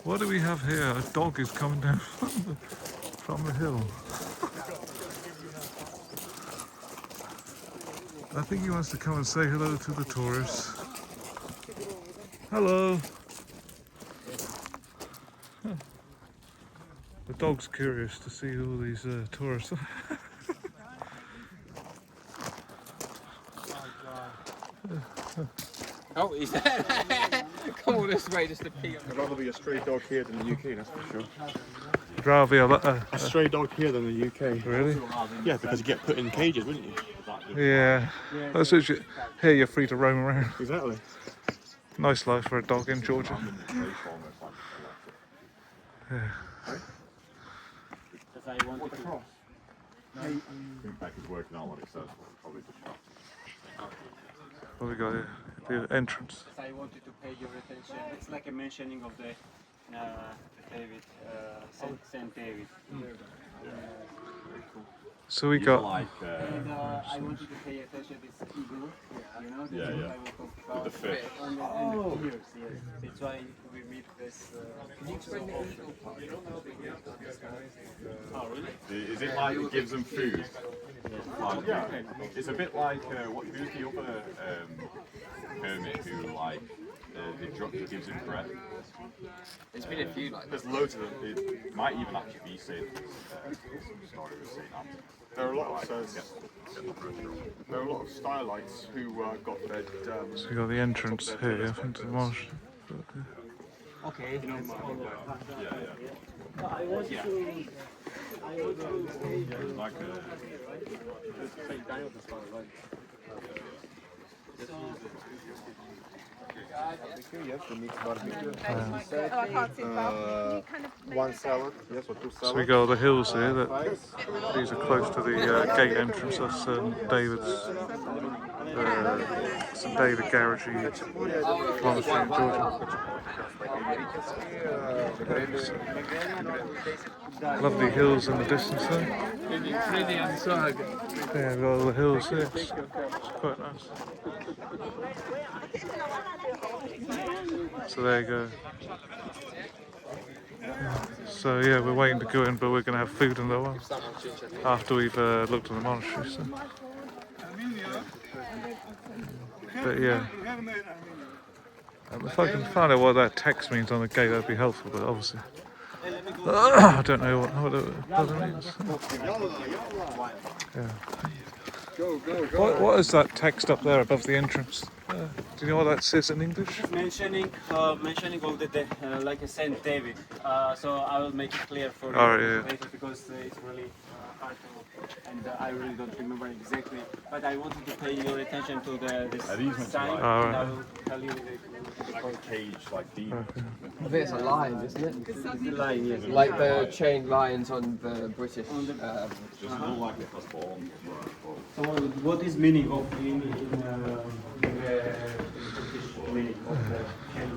What do we have here? A dog is coming down from the hill. I think he wants to come and say hello to the tourists. Hello. The dog's curious to see all these tourists. Oh, he's there. Come all this way just to pee. I'd rather be a stray dog here than the UK, that's for sure. I'd rather be A stray dog here than the UK. really? Yeah, because you get put in cages, wouldn't you? Yeah. That's what here you're free to roam around. Exactly. Nice life for a dog in Georgia. Yeah. Back is working out what it says, but probably just shot. What have we got here? The entrance. I wanted to pay your attention. It's like a mentioning of the David, Saint David. So we got. And I wanted to pay attention to this eagle. You know, the Yeah, yeah. I will talk about. With the fish. And the ears, yes. That's why we meet this. Can you explain the Oh, really? Is it like it gives them food? Like, yeah. It's a bit like who's the other hermit who like he gives him bread. There's been a few like There's loads of them. It might even actually be Saint story with Saint Anthony. There are a lot of there are a lot of stylites who got fed. So we got the entrance here, I think, to the monastery. Okay. Like One salad, yes, or two So we salads. got all the hills here. These are close to the gate entrance. That's David's St. David Gareja Monastery in Georgia. Lovely hills in the distance there. Yeah, we've got all the hills here. It's quite nice. So there you go. So yeah, we're waiting to go in, but we're going to have food in a while after we've looked at the monastery. So. But yeah, if I can find out what that text means on the gate, that'd be helpful. But obviously, I don't know what it means. Yeah. What is that text up there above the entrance? Do you know what that says in English? Mentioning of the like a Saint David. So I will make it clear for you later because it's really hard to, and I really don't remember exactly. But I wanted to pay your attention to this sign, and I will tell you like a cage, like deep. I think it's a lion, isn't it? It's a line, yes. Like the chained lions on the British. Just look like it has bones. So what is meaning of the meaning of the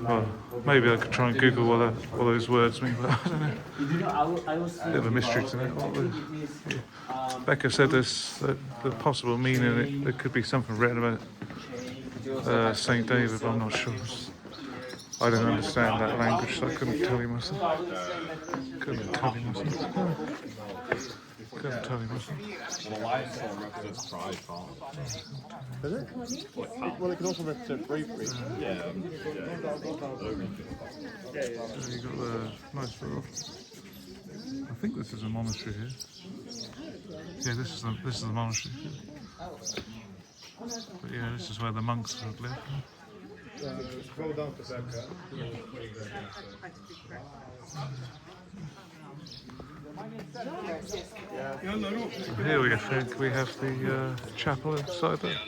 Well, maybe I could try and Google what those words mean, but I don't know. You know, I was Bit of a mystery to me. Becca said the possible meaning, there could be something written about St. David, but I'm not sure. I don't understand that language, so I couldn't tell you myself. Couldn't tell you myself. Well, the lion sort of represents pride, can't Is it? Well, it can also represent bravery. Yeah. So you got the nice little. I think this is a monastery here. Yeah, this is the monastery. But yeah, this is where the monks would live. Scroll down to Becca. Here we think we have the chapel inside there.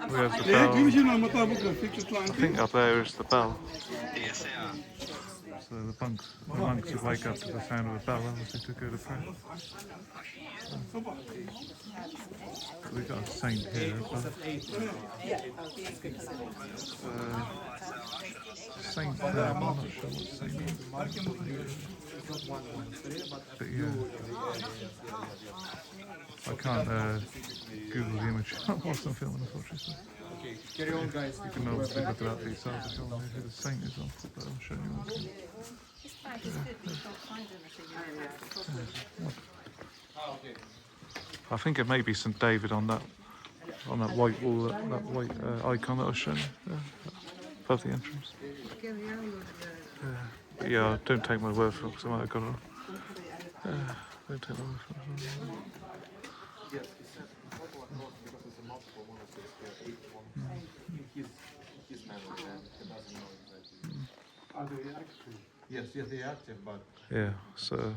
We have the bell. I think up there is the bell. So the monks would wake up to the sound of the bell, obviously, to go to prayer. So we've got a saint here. Saint, I'm not sure what saint is. But yeah, I can't Google the image whilst I'm filming, unfortunately. Carry on, guys. You can obviously look it up for yourself if you want to know who the saint is on, but I'll show you one. I think it may be St David on that white wall, that white icon that I was showing you, above the entrance. But yeah, don't take my word for it because I might have got it wrong. Don't take my word for it. Yes, he said because it's a multiple monastery, each one in his memory, and he doesn't know exactly. Are they active? Yes, they're active, but Yeah, so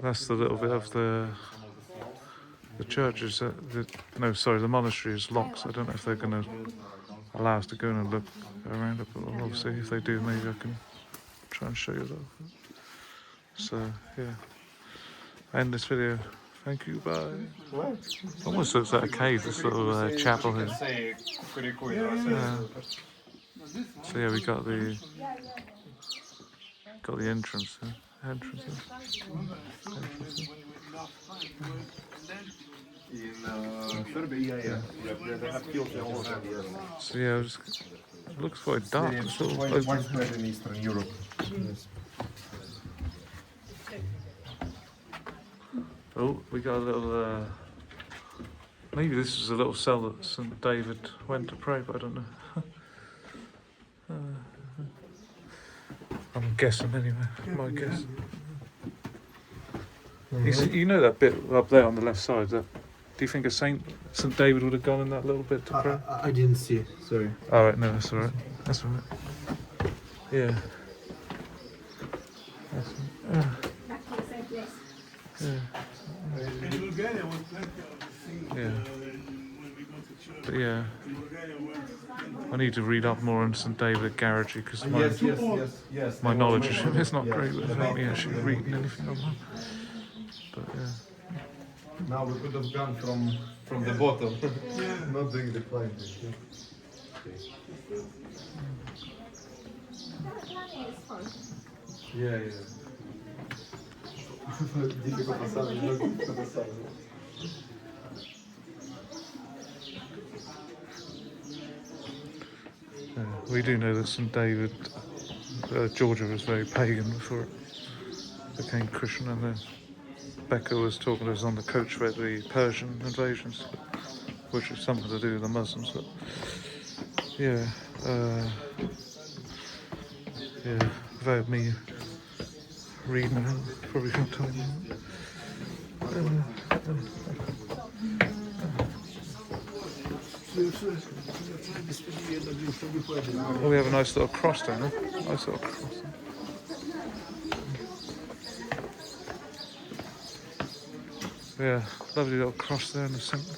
that's the little bit of the church is the monastery is locked, so I don't know if they're going to allow us to go in and look around it, but obviously if they do, maybe I can try and show you that. So yeah, end this video. Thank you, bye. Almost looks like a cave, this little chapel here. So yeah, we got the entrance here. Entrance here. in Serbia, they have killed the whole area. So yeah, it looks quite dark. It's sort of open. Widespread in Eastern Europe. Oh, we got a little. Maybe this is a little cell that St David went to pray, but I don't know. I'm guessing anyway. My guess. You know that bit up there on the left side. Do you think a St David would have gone in that little bit to pray? I didn't see. Sorry. All right, no, that's all right. That's all right. Yeah. That's all right. Yeah. In Bulgaria was plenty of things Yeah. when we go to church. But yeah, In Bulgaria was I need to read up more on St David at Gareja because Yes. my knowledge of him is not great without me actually reading anything on that. But yeah. Now we could have gone from the bottom, not doing the climb. Yeah. Difficult passage, not difficult passage. We do know that St David, Georgia was very pagan before it became Christian, and then Becca was talking to us on the coach about the Persian invasions, which is something to do with the Muslims. But yeah, without me reading it, probably can't tell you. Oh, we have a nice little cross down there. Nice little cross. Yeah, lovely little cross there in the centre.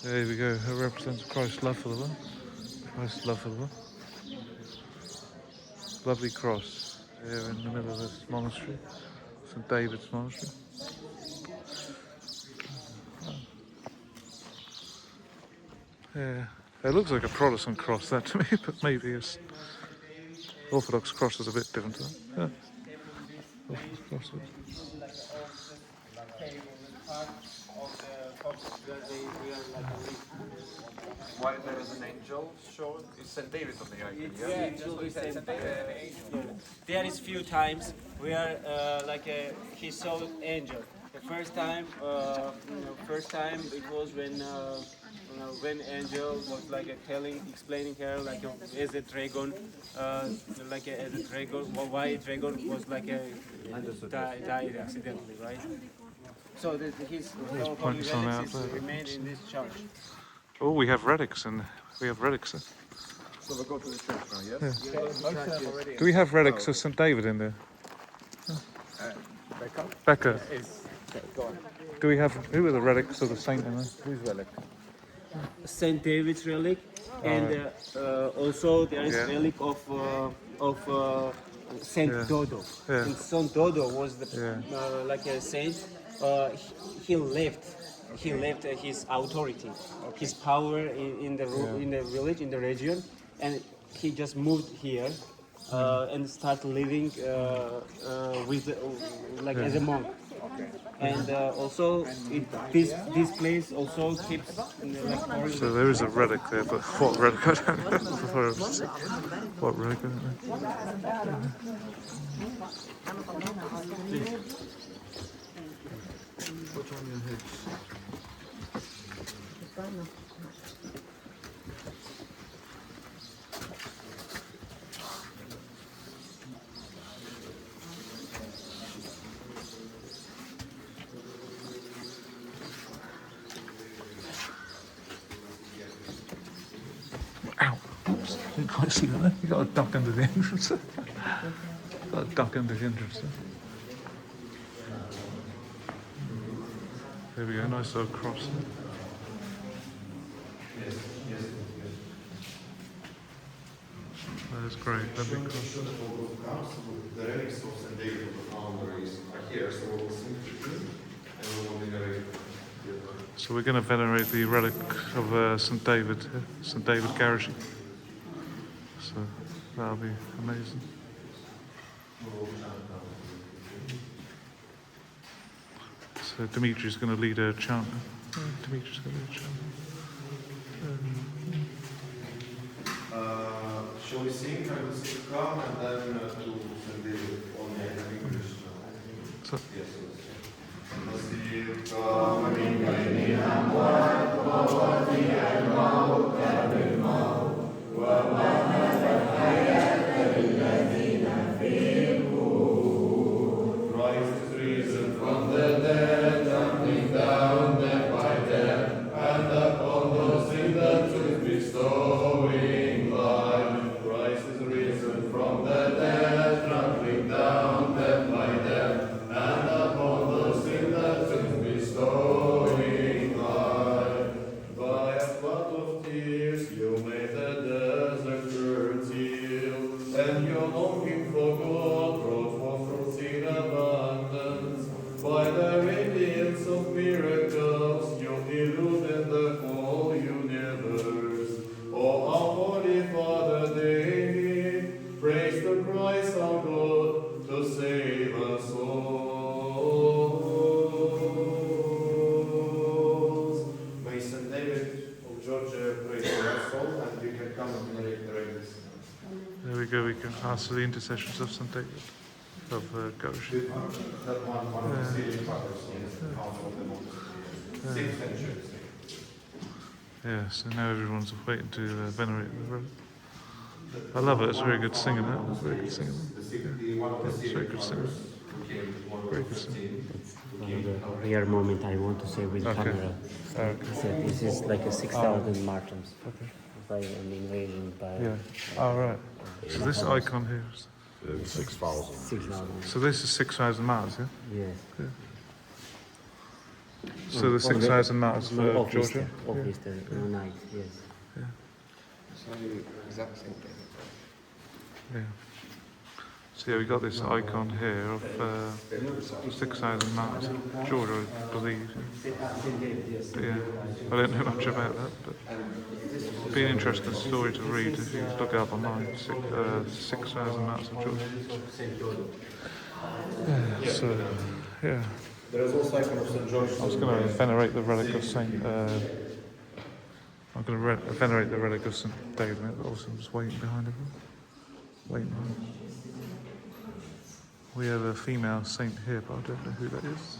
There we go. It represents Christ's love for the world. Christ's love for the world. Lovely cross here in the middle of this monastery, St David's Monastery. Yeah, it looks like a Protestant cross that to me, but maybe it's Orthodox cross is a bit different to that. Yeah. Orthodox cross is. Why there is an angel shown? Is St. David on the icon? There is few times where he saw angel. The first time it was when angel was explaining her as a dragon, why a dragon was died accidentally, right? So his whole pointing something out relics is there. remained in this church. Oh, we have relics in there. We have relics there. So we go to the church now, yes? Do we have relics of St David in there? Becca. Do we have? Who are the relics of the saint in there? Who's relic? Saint David's relic, and also there is Yeah. relic of Saint Yeah. Dodo. Yeah. And Saint Dodo was the Yeah. like a saint. He left his authority, his power in the village, in the region, and he just moved here and started living with as a monk. Okay. And also, this place also keeps like pouring. So there is a relic there, but what relic? I don't know. What relic? I don't know. Put on your heads. Ow! Oops, didn't quite see that there. You got a duck under the entrance. Got a duck under the entrance there. There we go, nice little cross there. That's great, lovely cross. The relics of St. David, the founders, are here, so we'll sing to him and we will venerate. So we're going to venerate the relic of St. David, St. David Gareja. So that'll be amazing. So Dimitri's going to lead a chant. Dimitri's going to lead a chant. Shall we sing? I will sing come and then to St. David only in English. So, Yes, Christ is risen from the dead, trampling down death by death, and upon those in the tomb bestowing life. Christ is risen from the dead, trampling down death by death, and upon those in the tomb bestowing life. By a flood of tears you made the desert fertile, and your longing for God brought forth fruits in abundance. By the radiance of miracles you illumine the whole universe. Oh, our Holy Father David, praise the Christ our God to save us all. May St. David of Georgia pray for us all, and we can come and venerate the relics. there we go, we can ask for the intercessions of St. David of Gareja. That one of the Syrian fathers in the Council of the Monastery. 6th century. Yeah, so now everyone's waiting to venerate the relic. I love it, it's very good singing that. It's very good singing. One of the It's very Syrian good singing. fathers who came to Very good singing. One of the rare moment I want to say with Okay. camera. Okay. This is like a 6,000 martyrs by an invasion by Yeah. All right. So this icon here is 6,000. so this is 6,000 martyrs, yeah? Yes. So the 6,000 martyrs for Of Georgia? Easter, of Easter, night, yes. So the exact same thing. Yeah. So yeah, we got this icon here of 6,000 martyrs of Georgia, I believe. But yeah, I don't know much about that, but it'd be an interesting story to read if you look it up online. 6,000 martyrs of Georgia. Yeah, so yeah. There is also icon of St. George. I was going to venerate the relic of Saint. I'm going to venerate the relic of St. David. But also, I'm just waiting behind everyone. Waiting. We have a female saint here, but I don't know who that is.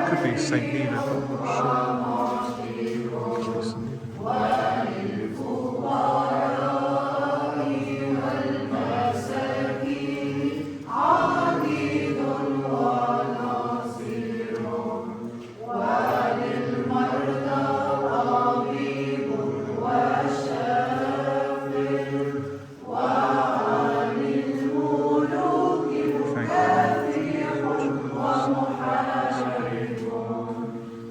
Could be Saint Nina, but I'm not sure. Could be Saint Nina.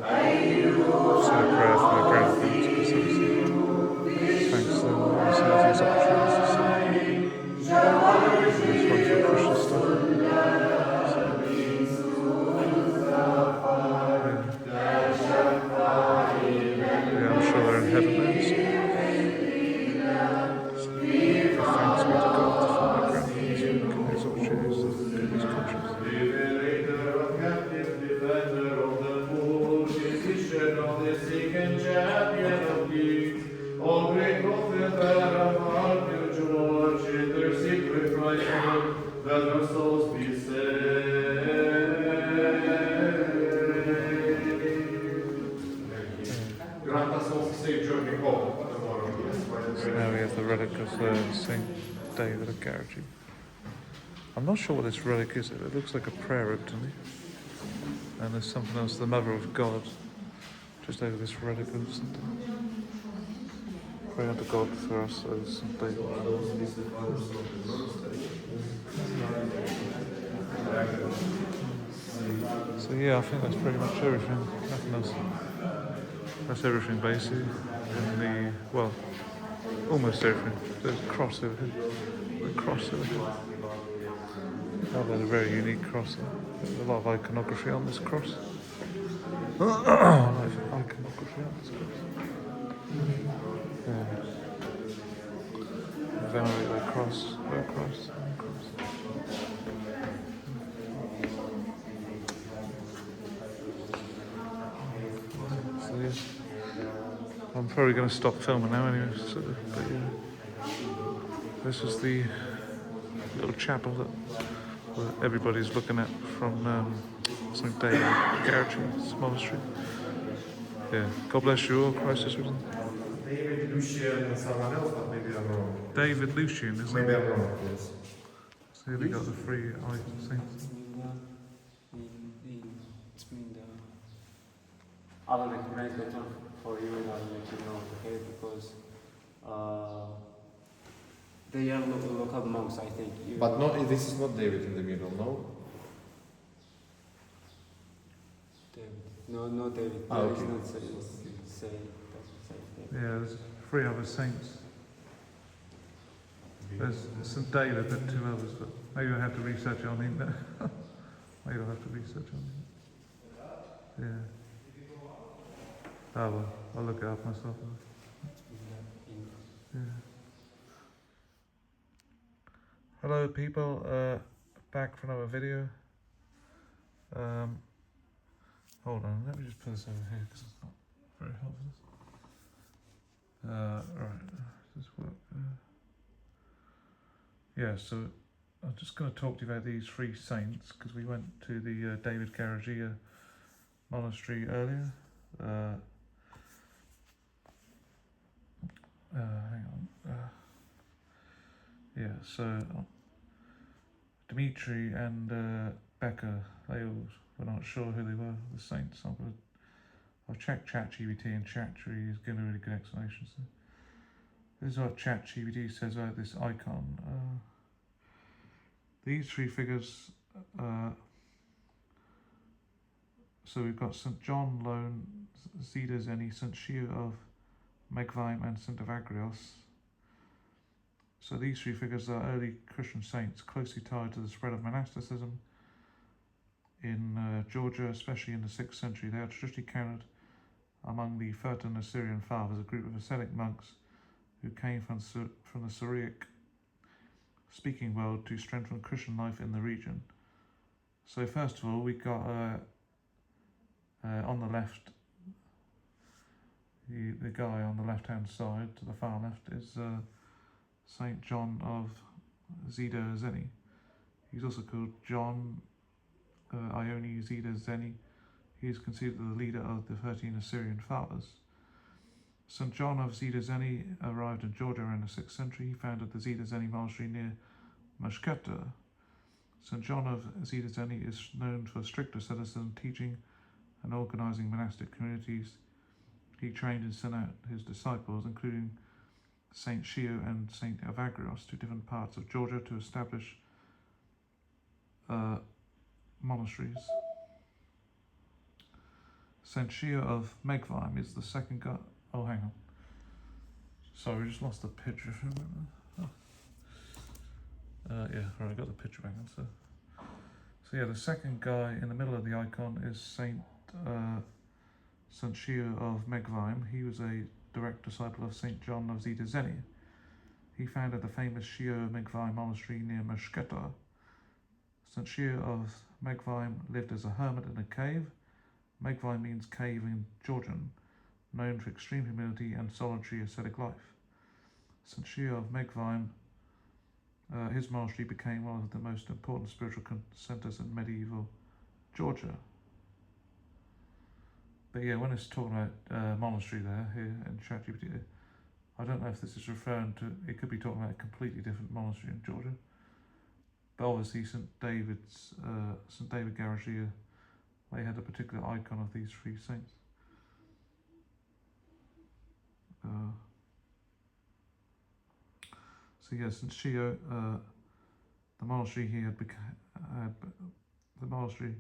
Thank you. So thy heaven, that your souls be saved. Grant us all safe journey home tomorrow. So now we have the relic of Saint David of Gareja. I'm not sure what this relic is. It looks like a prayer oak to me. And there's something else, the Mother of God, just over this relic of Saint David. Pray unto God for us, O Saint David. So yeah, I think that's pretty much everything. Nothing else. That's everything basically. In the, well, almost everything. There's a cross over here. A cross over here. Oh, there's a very unique cross there. There's a lot of iconography on this cross. A lot of iconography on this cross. Yeah. Venerate thy cross, O Christ, O cross. So yeah, I'm probably going to stop filming now anyway. So, but yeah, this is the little chapel that everybody's looking at from St. David, Gareja Monastery. Yeah, God bless you all. Christ is risen. David Lucian, someone else, but maybe I'm wrong. David Lucian, isn't Maybe it? I'm wrong, yes. So here we got the three saints. I will recognize better for you and I'll let you know, okay? Because they are local monks, I think. But no, this is not David in the middle, no? David. No, David. Ah, David okay. is not say David. Yeah, there's three other saints. There's St. David and two others, but maybe I'll have to research on him. Maybe I'll have to research on him. Yeah. Oh well, I'll look it up myself. Yeah. Hello people, back for another video. Hold on, let me just put this over here because it's not very helpful. Right, does this work? Yeah, so I'm just going to talk to you about these three saints because we went to the David Gareja Monastery earlier. Hang on. Yeah, so Dimitri and Becca, they all were not sure who they were, the saints. I've checked ChatGPT and ChatGPT is giving a really good explanation. So this is what ChatGPT says about this icon. These three figures, so we've got St. John Lone, Zida Zeni, St. Shio of Megvaim and St. Evagrios. So these three figures are early Christian saints closely tied to the spread of monasticism in Georgia, especially in the 6th century. They are traditionally counted among the Fertile Assyrian Fathers, a group of ascetic monks who came from the Syriac-speaking world to strengthen Christian life in the region. So first of all, we got on the left, the guy on the left-hand side, to the far left, is Saint John of Zida Zeni. He's also called John Ione Zida Zeni. He is considered the leader of the 13 Assyrian Fathers. St. John of Zida Zeni arrived in Georgia around the 6th century. He founded the Zida Zeni monastery near Mashketa. St. John of Zida Zeni is known for strict asceticism, teaching and organising monastic communities. He trained and sent out his disciples, including Saint Shio and Saint Evagrios, to different parts of Georgia to establish monasteries. Saint Shio of Megvaim is the second guy. Oh, hang on. Sorry, we just lost the picture for a minute. Yeah, right, I got the picture back on. So yeah, the second guy in the middle of the icon is Saint Shio of Megvaim. He was a direct disciple of Saint John of Zida Zeni. He founded the famous Shio Megvaim monastery near Mashketa. Saint Shio of Megvaim lived as a hermit in a cave. Megvaim means cave in Georgian, known for extreme humility and solitary ascetic life. St. Shio of Megvaim his monastery became one of the most important spiritual centers in medieval Georgia. But yeah, when it's talking about monastery there, here in ChatGPT, I don't know if this is referring to, it could be talking about a completely different monastery in Georgia. But obviously St. David Gareja, they had a particular icon of these three saints. So yeah, St. Shio, the monastery he had the monastery,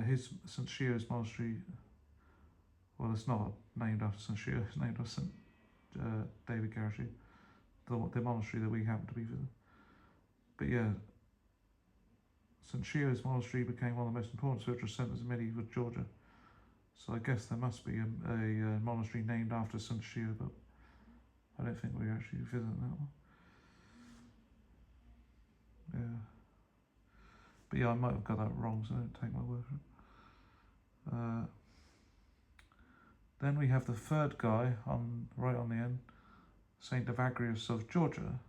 his St. Shio's monastery, well, it's not named after St. Shio, it's named after St. David Gareja, the monastery that we happen to be visiting. But yeah, St. Shio's monastery became one of the most important spiritual centers in medieval Georgia. So I guess there must be a monastery named after St. Shio, but I don't think we're actually visiting that one. Yeah. But yeah, I might have got that wrong, so don't take my word for it. Then we have the third guy, right on the end, Saint Evagrius of Georgia.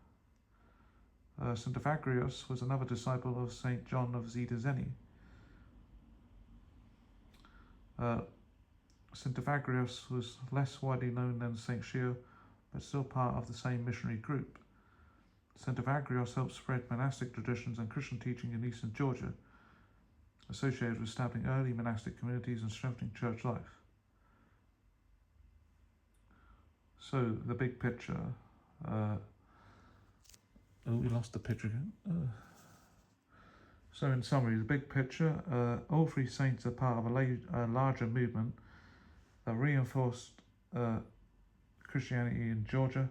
Saint Evagrius was another disciple of Saint John of Zidazeni. Saint Evagrius was less widely known than Saint Shio, but still part of the same missionary group. Saint Evagrius helped spread monastic traditions and Christian teaching in eastern Georgia, associated with establishing early monastic communities and strengthening church life. So the big picture, we lost the picture again. So in summary, the big picture, all three saints are part of a larger movement that reinforced Christianity in Georgia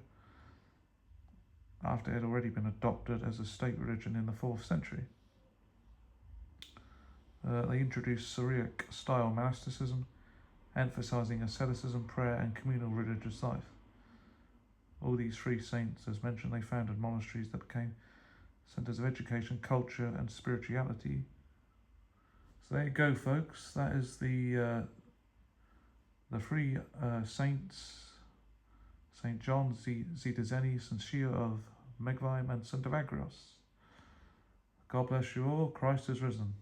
after it had already been adopted as a state religion in the 4th century. They introduced Syriac-style monasticism, emphasizing asceticism, prayer, and communal religious life. All these three saints, as mentioned, they founded monasteries that became centers of education, culture, and spirituality. So there you go, folks. That is the three saints: Saint John Zidazeni, St. Shio of Megvaim, and St. Evagrius. God bless you all. Christ is risen.